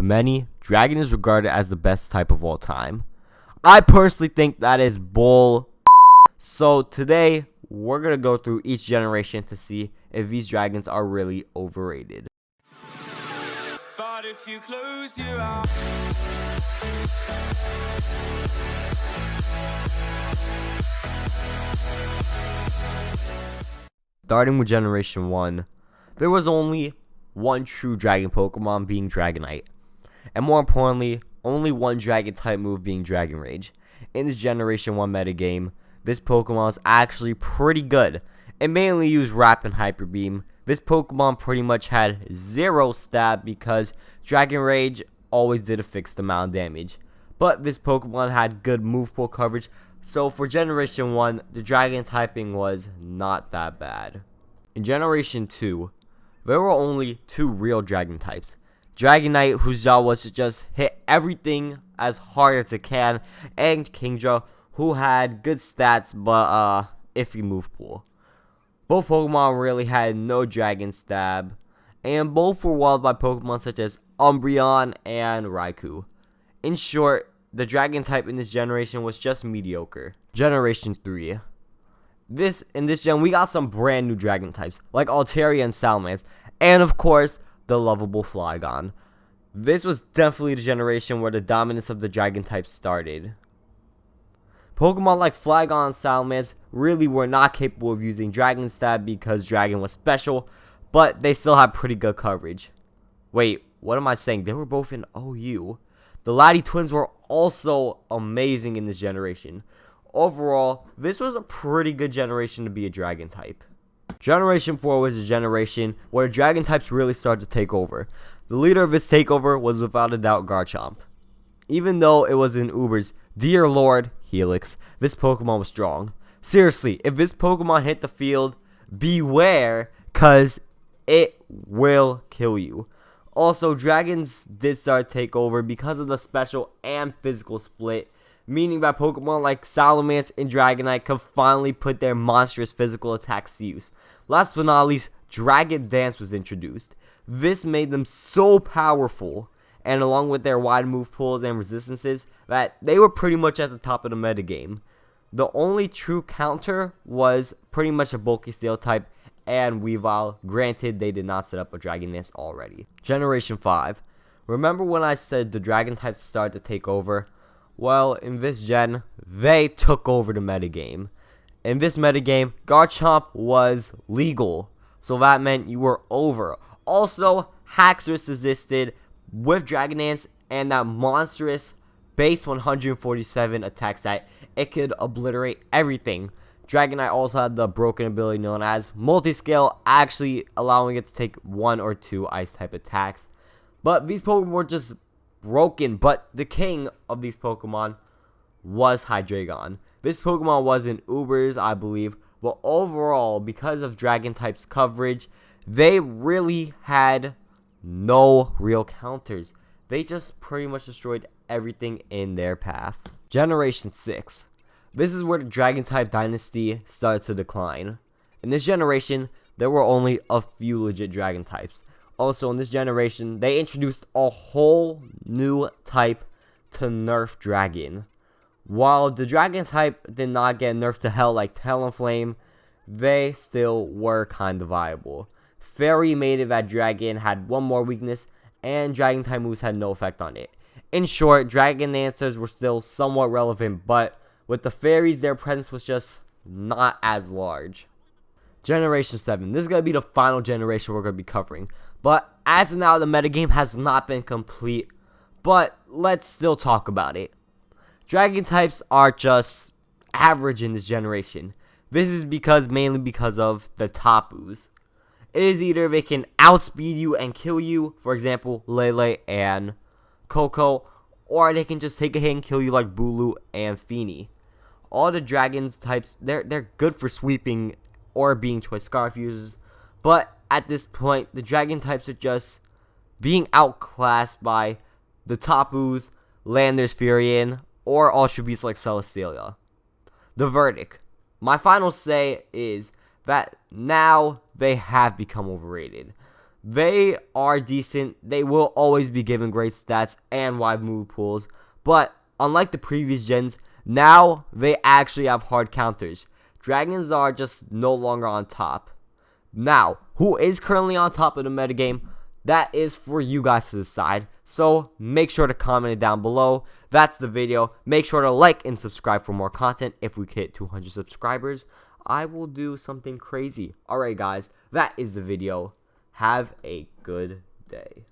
To many, Dragon is regarded as the best type of all time. I personally think that is bull. So today, we're going to go through each generation to see if these dragons are really overrated. But if you close your eyes, starting with Generation 1, there was only one true dragon Pokemon, being Dragonite. And more importantly, only one dragon type move, being Dragon Rage. In this Generation 1 metagame, this Pokemon is actually pretty good. It mainly used Wrap and Hyper Beam. This Pokemon pretty much had zero stat because Dragon Rage always did a fixed amount of damage. But this Pokemon had good move pool coverage, so for Generation 1, the Dragon typing was not that bad. In Generation 2, there were only two real Dragon types. Dragonite, whose job was to just hit everything as hard as it can, and Kingdra, who had good stats but iffy move pool. Both Pokemon really had no Dragon Stab, and both were walled by Pokemon such as Umbreon and Raikou. In short, the Dragon type in this generation was just mediocre. Generation 3. In this gen, we got some brand new Dragon types, like Altaria and Salamence, and of course, the lovable Flygon. This was definitely the generation where the dominance of the Dragon type started. Pokemon like Flygon and Salamence really were not capable of using Dragon Stab because Dragon was special, but they still had pretty good coverage. Wait, what am I saying? They were both in OU. The Lati twins were also amazing in this generation. Overall, this was a pretty good generation to be a Dragon type. Generation 4 was a generation where Dragon types really started to take over. The leader of this takeover was without a doubt Garchomp. Even though it was in Uber's Dear Lord Helix, this Pokemon was strong. Seriously, if this Pokemon hit the field, beware, cause it will kill you. Also, dragons did start to take over because of the special and physical split, meaning that Pokemon like Salamence and Dragonite could finally put their monstrous physical attacks to use. Last but not least, Dragon Dance was introduced. This made them so powerful, and along with their wide move pools and resistances, that they were pretty much at the top of the metagame. The only true counter was pretty much a bulky steel type and Weavile. Granted, they did not set up a Dragon Dance already. Generation 5. Remember when I said the Dragon types started to take over? Well, in this gen, they took over the metagame. In this metagame, Garchomp was legal, so that meant you were over. Also, Haxorus existed with Dragon Dance and that monstrous base 147 attack stat. It could obliterate everything. Dragonite also had the broken ability known as Multiscale, actually allowing it to take 1 or 2 ice type attacks. But these Pokemon were just broken, but the king of these Pokemon was Hydreigon. This Pokemon was in Ubers, I believe, but overall, because of Dragon type's coverage, they really had no real counters. They just pretty much destroyed everything in their path. Generation 6. This is where the Dragon type dynasty started to decline. In this generation, there were only a few legit Dragon types. Also, in this generation, they introduced a whole new type to nerf Dragon. While the Dragon type did not get nerfed to hell like Talonflame, they still were kind of viable. Fairy made it that Dragon had one more weakness, and Dragon type moves had no effect on it. In short, Dragon answers were still somewhat relevant, but with the fairies, their presence was just not as large. Generation 7. This is going to be the final generation we're going to be covering. But as of now, the metagame has not been complete. But let's still talk about it. Dragon types are just average in this generation. This is mainly because of the Tapus. It is either they can outspeed you and kill you, for example, Lele and Coco, or they can just take a hit and kill you like Bulu and Feeny. All the Dragons types, they're good for sweeping or being Choice Scarf users, but at this point, the Dragon types are just being outclassed by the Tapus, Landers, Furion, or Ultra Beasts like Celesteela. The verdict. My final say is that now they have become overrated. They are decent. They will always be given great stats and wide move pools. But unlike the previous gens, now they actually have hard counters. Dragons are just no longer on top. Now, who is currently on top of the metagame? That is for you guys to decide. So make sure to comment it down below. That's the video. Make sure to like and subscribe for more content. If we hit 200 subscribers, I will do something crazy. Alright guys, that is the video. Have a good day.